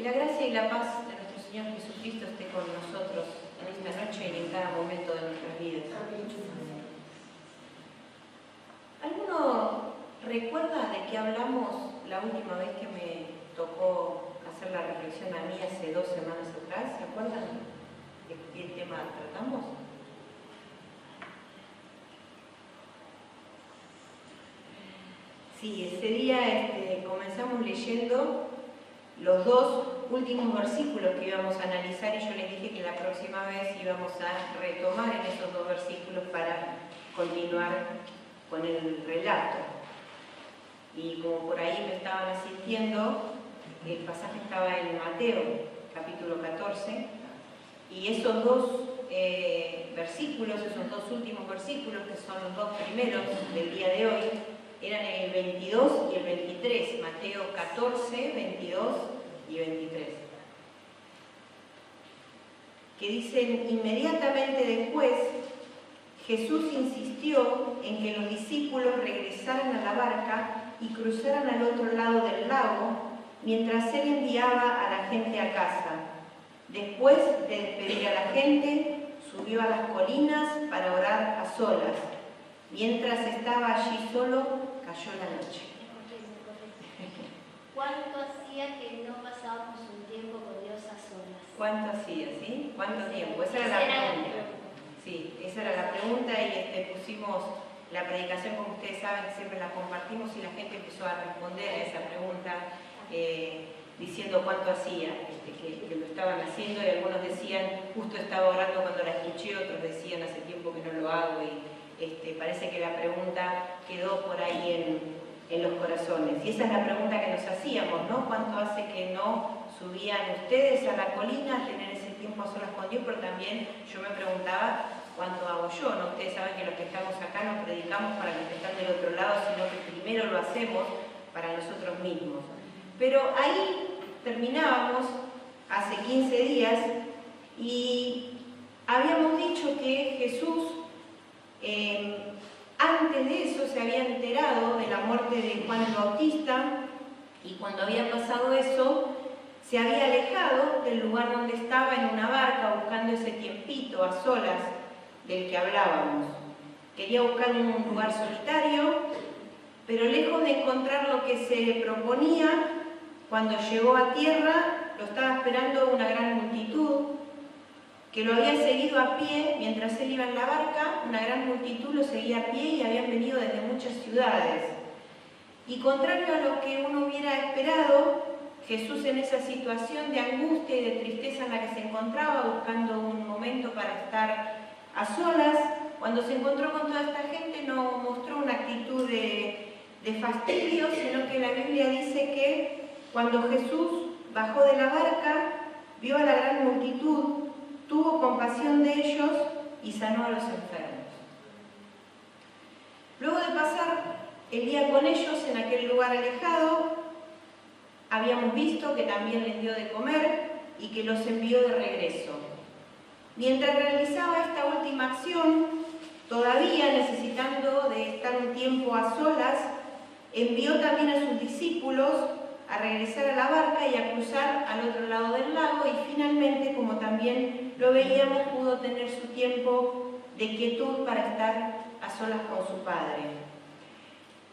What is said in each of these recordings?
la gracia y la paz de nuestro Señor Jesucristo esté con nosotros en esta noche y en cada momento de nuestras vidas. ¿Alguno recuerda de qué hablamos la última vez que me tocó hacer la reflexión a mí hace 2 semanas atrás? ¿Se acuerdan de qué tema tratamos? Sí, ese día comenzamos leyendo los 2 últimos versículos que íbamos a analizar y yo les dije que la próxima vez íbamos a retomar en esos 2 versículos para continuar con el relato. Y como por ahí me estaban asistiendo, el pasaje estaba en Mateo, capítulo 14, y esos 2 versículos, esos 2 últimos versículos, que son los 2 primeros del día de hoy, eran el 22 y el 23, Mateo 14, 22 y 23, que dicen: inmediatamente después, Jesús insistió en que los discípulos regresaran a la barca y cruzaran al otro lado del lago, mientras él enviaba a la gente a casa. Después de despedir a la gente, subió a las colinas para orar a solas. Mientras estaba allí solo, cayó la noche. ¿Cuánto hacía que no pasábamos un tiempo con Dios a solas? ¿Cuánto hacía, sí? ¿Cuánto tiempo? Esa era la pregunta. Sí, esa era la pregunta y pusimos la predicación, como ustedes saben, siempre la compartimos y la gente empezó a responder a esa pregunta diciendo cuánto hacía, que lo estaban haciendo, y algunos decían, justo estaba orando cuando la escuché, otros decían, hace tiempo que no lo hago, y parece que la pregunta quedó por ahí en los corazones. Y esa es la pregunta que nos hacíamos, ¿no? ¿Cuánto hace que no subían ustedes a la colina a tener ese tiempo a solas con Dios? Pero también yo me preguntaba, ¿cuánto hago yo? ¿No? Ustedes saben que los que estamos acá no predicamos para los que están del otro lado, sino que primero lo hacemos para nosotros mismos. Pero ahí terminábamos hace 15 días y habíamos dicho que Jesús antes de eso se había enterado de la muerte de Juan el Bautista, y cuando había pasado eso se había alejado del lugar donde estaba en una barca buscando ese tiempito a solas del que hablábamos. Quería buscar un lugar solitario, pero lejos de encontrar lo que se proponía, cuando llegó a tierra lo estaba esperando una gran multitud que lo había seguido a pie mientras él iba en la barca. Una gran multitud lo seguía a pie y habían venido desde muchas ciudades. Y contrario a lo que uno hubiera esperado, Jesús, en esa situación de angustia y de tristeza en la que se encontraba, buscando un momento para estar a solas, cuando se encontró con toda esta gente no mostró una actitud de fastidio, sino que la Biblia dice que cuando Jesús bajó de la barca, vio a la gran multitud, tuvo compasión de ellos y sanó a los enfermos. Luego de pasar el día con ellos en aquel lugar alejado, habíamos visto que también les dio de comer y que los envió de regreso. Mientras realizaba esta última acción, todavía necesitando de estar un tiempo a solas, envió también a sus discípulos a regresar a la barca y a cruzar al otro lado del lago, y finalmente, como también lo veíamos, pudo tener su tiempo de quietud para estar a solas con su Padre.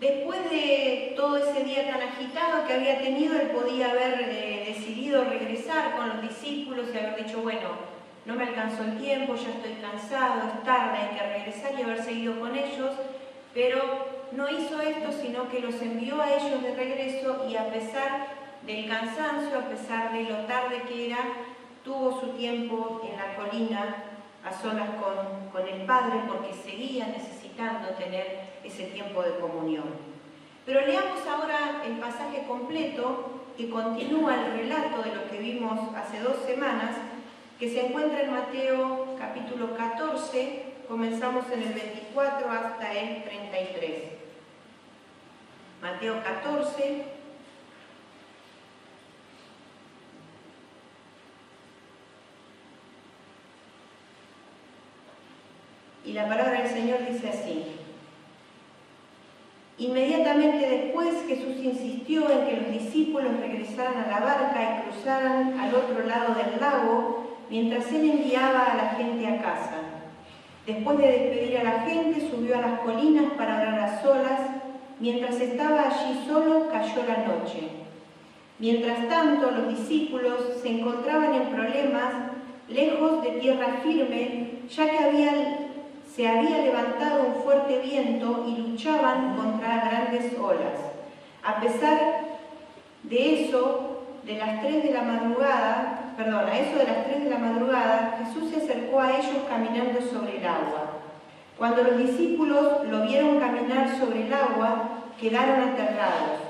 Después de todo ese día tan agitado que había tenido, él podía haber decidido regresar con los discípulos y haber dicho, bueno, no me alcanzó el tiempo, ya estoy cansado, es tarde, hay que regresar, y haber seguido con ellos, pero no hizo esto, sino que los envió a ellos de regreso, y a pesar del cansancio, a pesar de lo tarde que era, tuvo su tiempo en la colina a solas con el Padre, porque seguía necesitando tener ese tiempo de comunión. Pero leamos ahora el pasaje completo que continúa el relato de lo que vimos hace 2 semanas, que se encuentra en Mateo capítulo 14, comenzamos en el 24 hasta el 33. Mateo 14, y la palabra del Señor dice así: Inmediatamente después Jesús insistió en que los discípulos regresaran a la barca y cruzaran al otro lado del lago mientras él enviaba a la gente a casa. Después de despedir a la gente, subió a las colinas para orar a solas. Mientras estaba allí solo, cayó la noche. Mientras tanto, los discípulos se encontraban en problemas, lejos de tierra firme, ya que se había levantado un fuerte viento y luchaban contra grandes olas. A pesar de eso, a eso de las 3 de la madrugada, Jesús se acercó a ellos caminando sobre el agua. Cuando los discípulos lo vieron caminar sobre el agua, quedaron aterrados.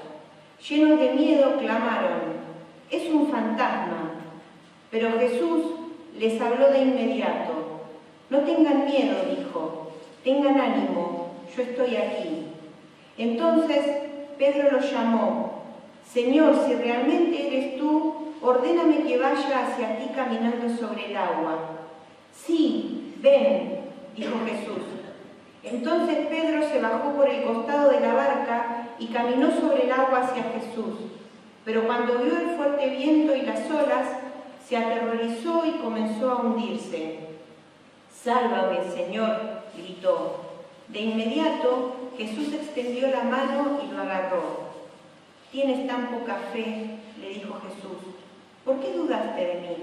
Llenos de miedo, clamaron: «¡Es un fantasma!». Pero Jesús les habló de inmediato. «No tengan miedo», dijo, «tengan ánimo, yo estoy aquí». Entonces Pedro lo llamó: «Señor, si realmente eres tú, ordéname que vaya hacia ti caminando sobre el agua». «Sí, ven», dijo Jesús. Entonces Pedro se bajó por el costado de la barca y caminó sobre el agua hacia Jesús. Pero cuando vio el fuerte viento y las olas, se aterrorizó y comenzó a hundirse. «¡Sálvame, Señor!», gritó. De inmediato Jesús extendió la mano y lo agarró. «Tienes tan poca fe», le dijo Jesús, «¿por qué dudaste de mí?».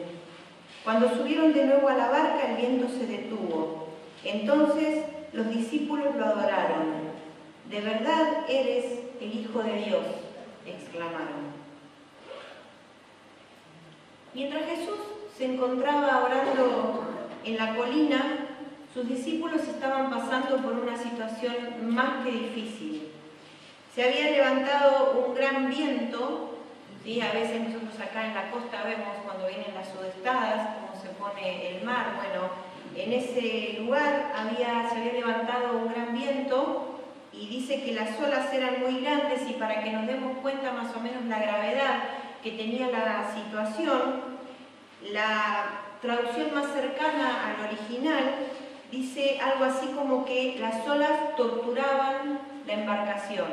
Cuando subieron de nuevo a la barca, el viento se detuvo. Entonces los discípulos lo adoraron. «De verdad eres el Hijo de Dios», exclamaron. Mientras Jesús se encontraba orando en la colina, sus discípulos estaban pasando por una situación más que difícil. Se había levantado un gran viento, ¿sí? A veces nosotros acá en la costa vemos cuando vienen las sudestadas, cómo se pone el mar. Bueno, en ese lugar se había levantado un gran viento y dice que las olas eran muy grandes, y para que nos demos cuenta más o menos la gravedad que tenía la situación, la traducción más cercana al original dice algo así como que las olas torturaban la embarcación.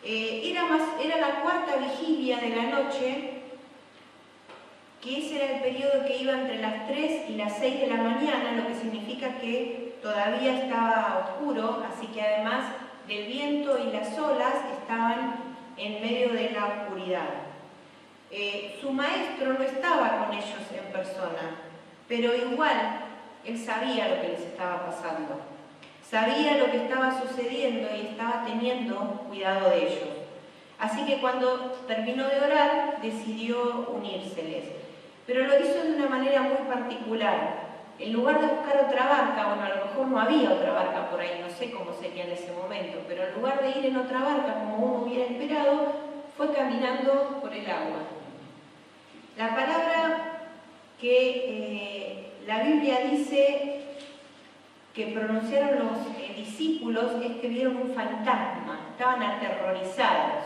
Era la cuarta vigilia de la noche, que ese era el periodo que iba entre las 3 y las 6 de la mañana, lo que significa que todavía estaba oscuro, así que además del viento y las olas estaban en medio de la oscuridad. Su maestro no estaba con ellos en persona, pero igual él sabía lo que les estaba pasando, sabía lo que estaba sucediendo y estaba teniendo cuidado de ellos. Así que cuando terminó de orar, decidió unírseles. Pero lo hizo de una manera muy particular. En lugar de buscar otra barca, bueno, a lo mejor no había otra barca por ahí, no sé cómo sería en ese momento, pero en lugar de ir en otra barca como uno hubiera esperado, fue caminando por el agua. La palabra que la Biblia dice que pronunciaron los discípulos es que vieron un fantasma, estaban aterrorizados.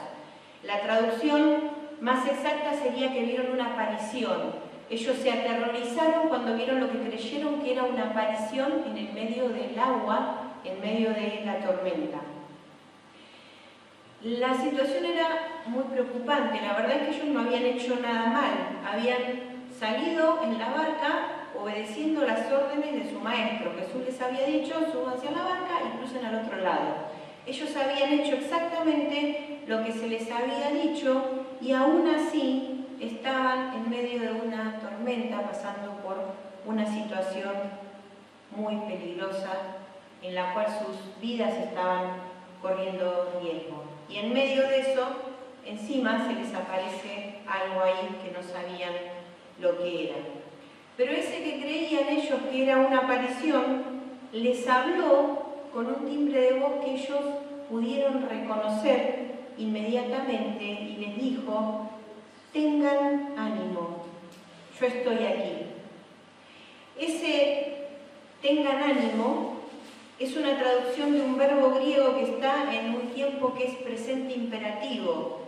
La traducción más exacta sería que vieron una aparición. Ellos se aterrorizaron cuando vieron lo que creyeron que era una aparición en el medio del agua, en medio de la tormenta. La situación era muy preocupante. La verdad es que ellos no habían hecho nada mal. Habían salido en la barca obedeciendo las órdenes de su maestro. Jesús les había dicho: súbanse a la barca y crucen al otro lado. Ellos habían hecho exactamente lo que se les había dicho, y aún así estaban en medio de una tormenta, pasando por una situación muy peligrosa en la cual sus vidas estaban corriendo riesgo. Y en medio de eso, encima se les aparece algo ahí que no sabían lo que era. Pero ese que creían ellos que era una aparición, les habló con un timbre de voz que ellos pudieron reconocer inmediatamente y les dijo: tengan ánimo, yo estoy aquí. Ese tengan ánimo es una traducción de un verbo griego que está en un tiempo que es presente imperativo,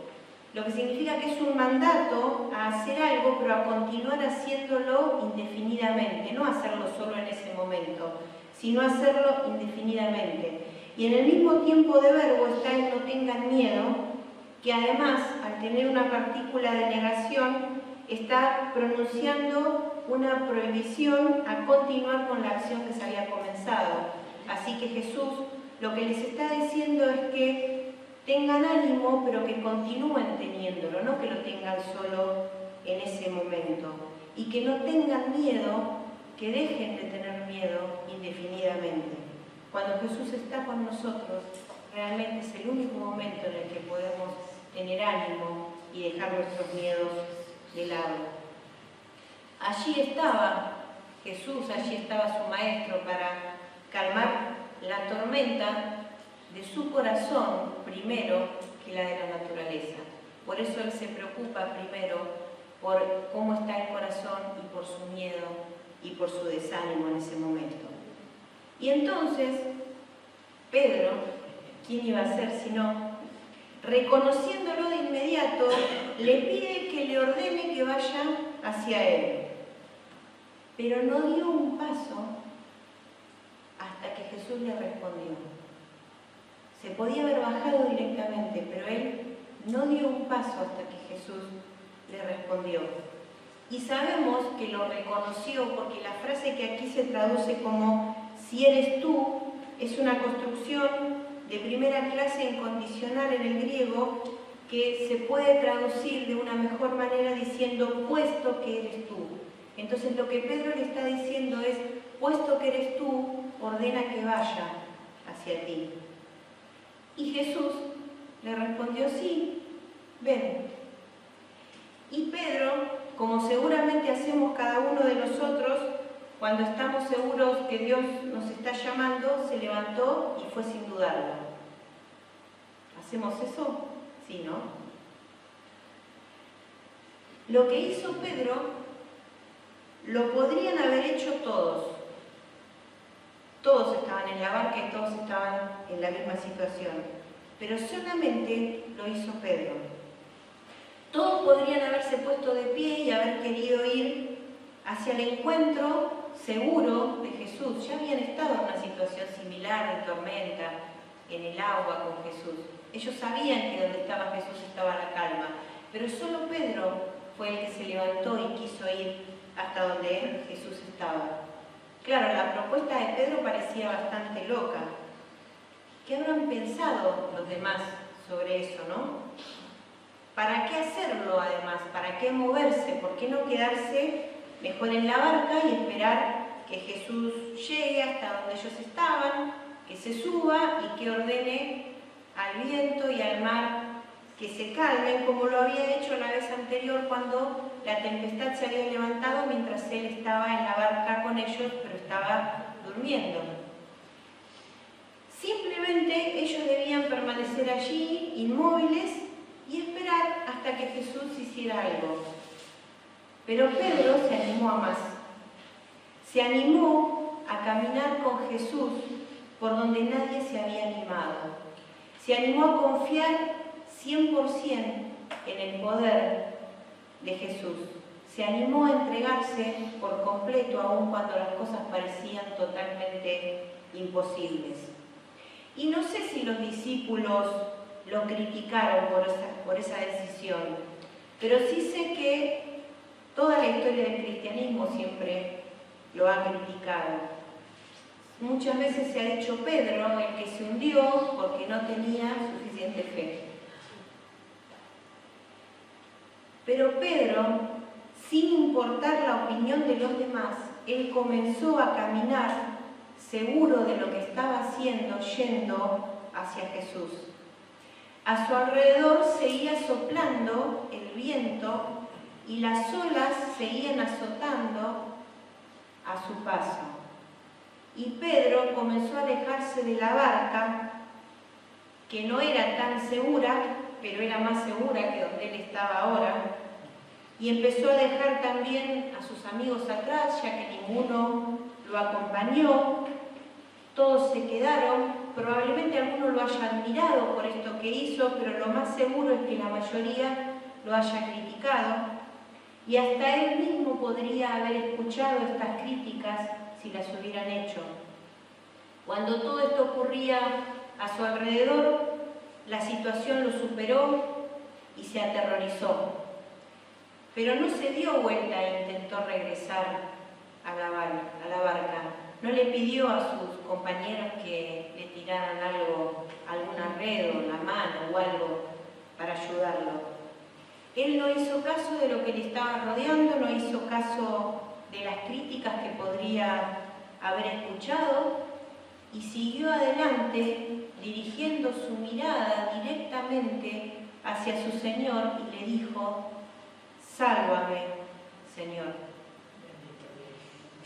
lo que significa que es un mandato a hacer algo, pero a continuar haciéndolo indefinidamente, no hacerlo solo en ese momento, sino hacerlo indefinidamente. Y en el mismo tiempo de verbo es tengan miedo, que además, al tener una partícula de negación, está pronunciando una prohibición a continuar con la acción que se había comenzado. Así que Jesús lo que les está diciendo es que tengan ánimo, pero que continúen teniéndolo, no que lo tengan solo en ese momento. Y que no tengan miedo, que dejen de tener miedo indefinidamente. Cuando Jesús está con nosotros, realmente es el único momento en el que podemos tener ánimo y dejar nuestros miedos de lado. Allí estaba Jesús, allí estaba su maestro para calmar la tormenta de su corazón primero que la de la naturaleza. Por eso Él se preocupa primero por cómo está el corazón y por su miedo y por su desánimo en ese momento. Y entonces, Pedro, ¿quién iba a ser sino? Reconociéndolo de inmediato, le pide que le ordene que vaya hacia él. Pero no dio un paso hasta que Jesús le respondió. Se podía haber bajado directamente, pero él no dio un paso hasta que Jesús le respondió. Y sabemos que lo reconoció porque la frase que aquí se traduce como "si eres tú" es una construcción de primera clase incondicional en el griego que se puede traducir de una mejor manera diciendo "puesto que eres tú". Entonces lo que Pedro le está diciendo es "puesto que eres tú, ordena que vaya hacia ti". Y Jesús le respondió "sí, ven". Y Pedro, como seguramente hacemos cada uno de nosotros, cuando estamos seguros que Dios nos está llamando, se levantó y fue sin dudarlo. ¿Hacemos eso? Sí, ¿no? Lo que hizo Pedro lo podrían haber hecho todos. Todos estaban en la barca y todos estaban en la misma situación. Pero solamente lo hizo Pedro. Todos podrían haberse puesto de pie y haber querido ir hacia el encuentro seguro de Jesús. Ya habían estado en una situación similar de tormenta, en el agua con Jesús. Ellos sabían que donde estaba Jesús estaba la calma, pero solo Pedro fue el que se levantó y quiso ir hasta donde Jesús estaba. Claro, la propuesta de Pedro parecía bastante loca. ¿Qué habrán pensado los demás sobre eso, no? ¿Para qué hacerlo además? ¿Para qué moverse? ¿Por qué no quedarse mejor en la barca y esperar que Jesús llegue hasta donde ellos estaban, que se suba y que ordene al viento y al mar que se calmen, como lo había hecho la vez anterior cuando la tempestad se había levantado mientras él estaba en la barca con ellos, pero estaba durmiendo? Simplemente ellos debían permanecer allí, inmóviles, y esperar hasta que Jesús hiciera algo. Pero Pedro se animó a más. Se animó a caminar con Jesús por donde nadie se había animado. Se animó a confiar 100% en el poder de Jesús. Se animó a entregarse por completo aun cuando las cosas parecían totalmente imposibles. Y no sé si los discípulos lo criticaron por esa decisión, pero sí sé que toda la historia del cristianismo siempre lo ha criticado. Muchas veces se ha dicho Pedro, el que se hundió porque no tenía suficiente fe. Pero Pedro, sin importar la opinión de los demás, él comenzó a caminar seguro de lo que estaba haciendo, yendo hacia Jesús. A su alrededor seguía soplando el viento y las olas seguían azotando a su paso. Y Pedro comenzó a alejarse de la barca, que no era tan segura, pero era más segura que donde él estaba ahora, y empezó a dejar también a sus amigos atrás, ya que ninguno lo acompañó. Todos se quedaron, probablemente alguno lo haya admirado por esto que hizo, pero lo más seguro es que la mayoría lo haya criticado, y hasta él mismo podría haber escuchado estas críticas si las hubieran hecho. Cuando todo esto ocurría a su alrededor, la situación lo superó y se aterrorizó. Pero no se dio vuelta e intentó regresar a la barca. No le pidió a sus compañeros que le tiraran algo, alguna red o la mano o algo para ayudarlo. Él no hizo caso de lo que le estaba rodeando, no hizo caso de las críticas que podría haber escuchado y siguió adelante dirigiendo su mirada directamente hacia su Señor y le dijo: sálvame, Señor.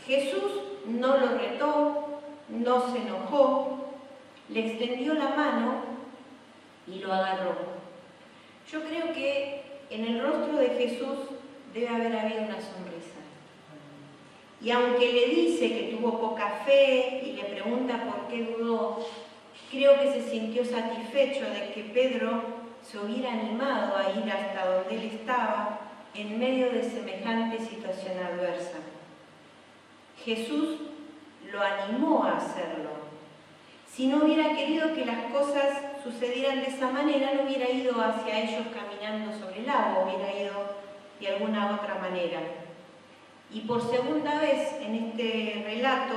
Jesús no lo retó, no se enojó, le extendió la mano y lo agarró. Yo creo que en el rostro de Jesús debe haber habido una sonrisa. Y aunque le dice que tuvo poca fe y le pregunta por qué dudó, creo que se sintió satisfecho de que Pedro se hubiera animado a ir hasta donde él estaba en medio de semejante situación adversa. Jesús lo animó a hacerlo. Si no hubiera querido que las cosas sucedieran de esa manera, no hubiera ido hacia ellos caminando sobre el agua, hubiera ido de alguna otra manera. Y por segunda vez en este relato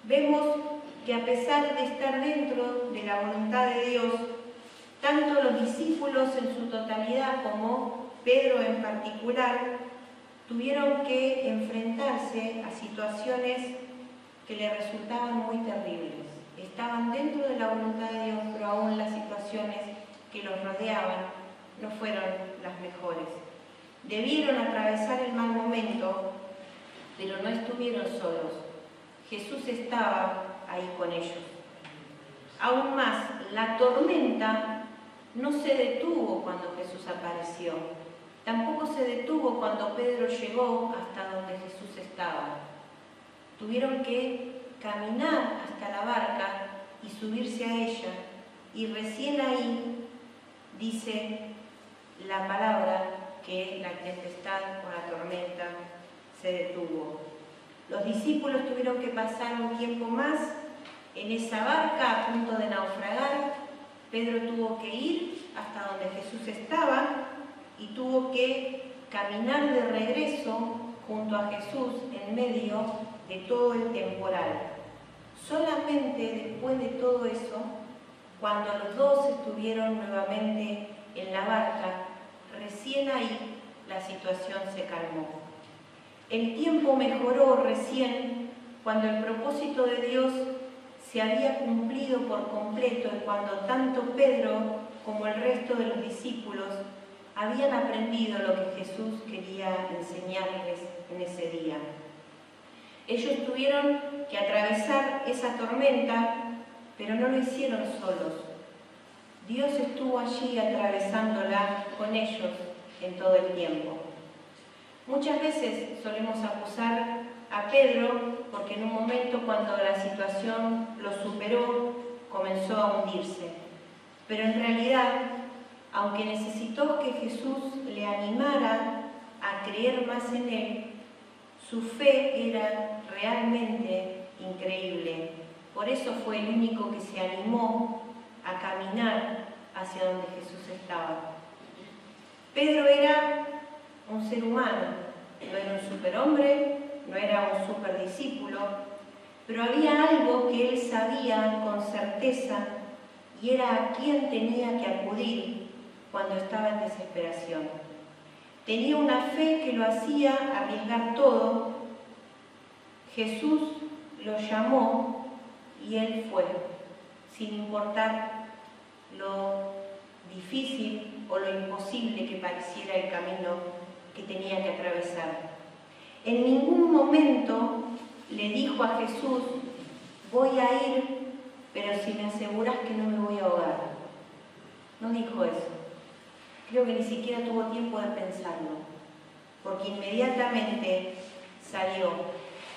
vemos que a pesar de estar dentro de la voluntad de Dios, tanto los discípulos en su totalidad como Pedro en particular tuvieron que enfrentarse a situaciones que le resultaban muy terribles. Estaban dentro de la voluntad de Dios, pero aún las situaciones que los rodeaban no fueron las mejores. Debieron atravesar el mal momento, pero no estuvieron solos. Jesús estaba ahí con ellos. Aún más, la tormenta no se detuvo cuando Jesús apareció. Tampoco se detuvo cuando Pedro llegó hasta donde Jesús estaba. Tuvieron que caminar hasta la barca y subirse a ella. Y recién ahí dice la palabra que la tempestad o la tormenta se detuvo. Los discípulos tuvieron que pasar un tiempo más en esa barca a punto de naufragar. Pedro tuvo que ir hasta donde Jesús estaba y tuvo que caminar de regreso junto a Jesús en medio de todo el temporal. Solamente después de todo eso, cuando los dos estuvieron nuevamente en la barca, recién ahí la situación se calmó. El tiempo mejoró recién cuando el propósito de Dios se había cumplido por completo y cuando tanto Pedro como el resto de los discípulos habían aprendido lo que Jesús quería enseñarles en ese día. Ellos tuvieron que atravesar esa tormenta, pero no lo hicieron solos. Dios estuvo allí atravesándola con ellos en todo el tiempo. Muchas veces solemos acusar a Pedro porque en un momento cuando la situación lo superó, comenzó a hundirse. Pero en realidad, aunque necesitó que Jesús le animara a creer más en él, su fe era realmente increíble. Por eso fue el único que se animó a caminar hacia donde Jesús estaba. Pedro era un ser humano, no era un superhombre, no era un superdiscípulo, pero había algo que él sabía con certeza y era a quién tenía que acudir cuando estaba en desesperación. Tenía una fe que lo hacía arriesgar todo. Jesús lo llamó y él fue, sin importar lo difícil o lo imposible que pareciera el camino que tenía que atravesar. En ningún momento le dijo a Jesús: voy a ir, pero si me aseguras que no me voy a ahogar. No dijo eso. Creo que ni siquiera tuvo tiempo de pensarlo, porque inmediatamente salió.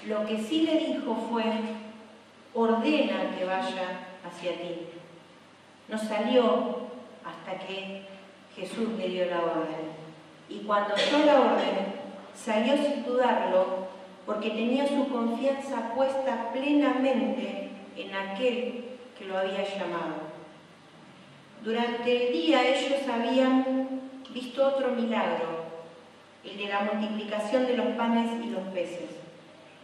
Lo que sí le dijo fue: ordena que vaya hacia ti. No salió hasta que Jesús le dio la orden. Y cuando dio la orden, salió sin dudarlo, porque tenía su confianza puesta plenamente en aquel que lo había llamado. Durante el día ellos habían visto otro milagro, el de la multiplicación de los panes y los peces.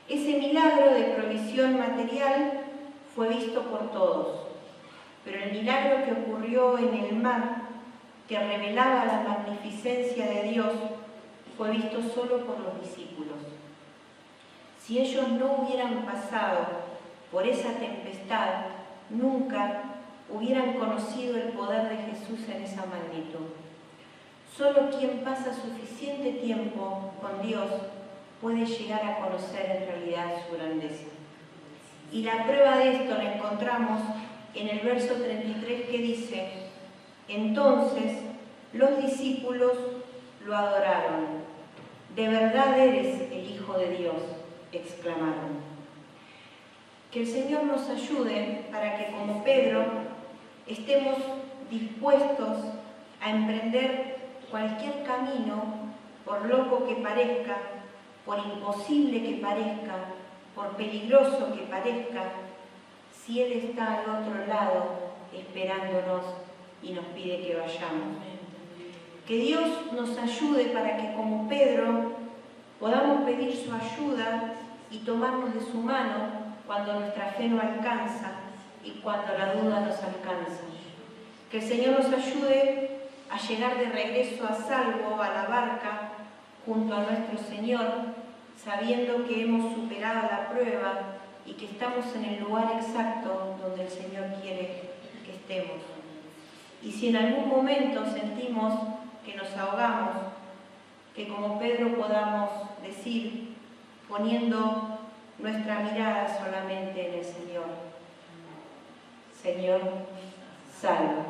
Ese milagro de provisión material fue visto por todos, pero el milagro que ocurrió en el mar, que revelaba la magnificencia de Dios, fue visto solo por los discípulos. Si ellos no hubieran pasado por esa tempestad, nunca hubieran conocido el poder de Jesús en esa magnitud. Solo quien pasa suficiente tiempo con Dios puede llegar a conocer en realidad su grandeza. Y la prueba de esto la encontramos en el verso 33 que dice: entonces los discípulos lo adoraron. «De verdad eres el Hijo de Dios», exclamaron. Que el Señor nos ayude para que, como Pedro, estemos dispuestos a emprender cualquier camino, por loco que parezca, por imposible que parezca, por peligroso que parezca, si Él está al otro lado esperándonos y nos pide que vayamos. Que Dios nos ayude para que, como Pedro, podamos pedir su ayuda y tomarnos de su mano cuando nuestra fe no alcanza y cuando la duda nos alcanza. Que el Señor nos ayude a llegar de regreso a salvo a la barca junto a nuestro Señor, sabiendo que hemos superado la prueba y que estamos en el lugar exacto donde el Señor quiere que estemos. Y si en algún momento sentimos que nos ahogamos, que como Pedro podamos decir, poniendo nuestra mirada solamente en el Señor: Señor, salva.